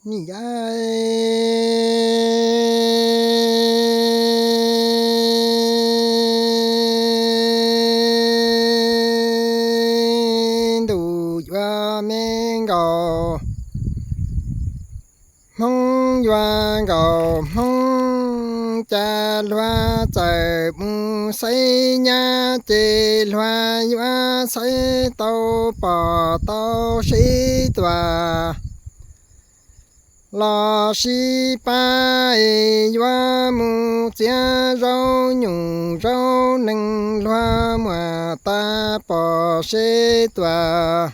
nhỉ ai đủ cho men gò mong doa gò mong cha loa trời mù xây nhà chê loa doa xây tàu bò tàu sĩ tòa lo si pa e doa mu chia rau nhung rau nâng loa mà ta bò sĩ tòa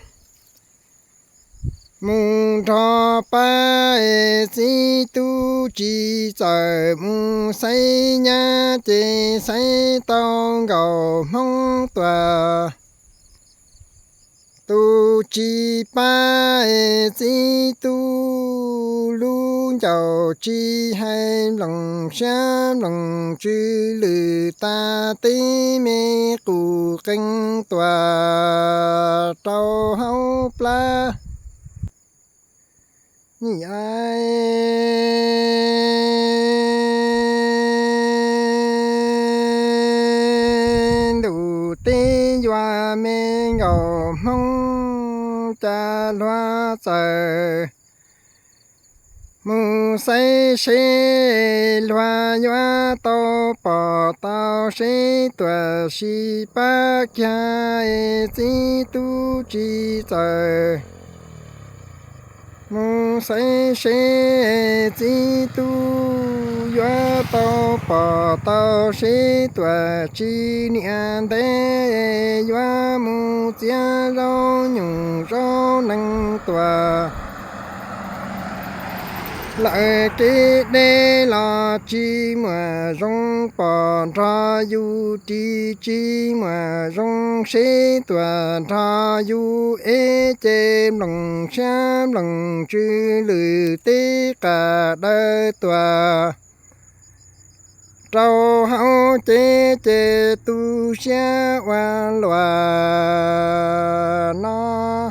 mù cho pa e si tu chi trời mù xây nhà chê xây tàu gầu mong tòa tu chi pa e si tu lu dầu chi hay lòng xa lòng chư lư ta tí mê cụ kinh tòa trâu hấu pla nhị ai đủ tí doa mê ngầu mong cha loa trời mù say xê loa doa tàu bò tàu xê tòa xì bác cha e si tu chi trời mù say xê si tu doa tàu bò tàu xê tòa chi niệm đế doa mù chia rau nhung rau nâng tòa lại cái đê là chi mà rong bò ra du chi mà rong xế tòa ra du ế chê lòng xa lòng chư lư tế cả đời tòa trâu hao chê chê tu xa hoa loà nó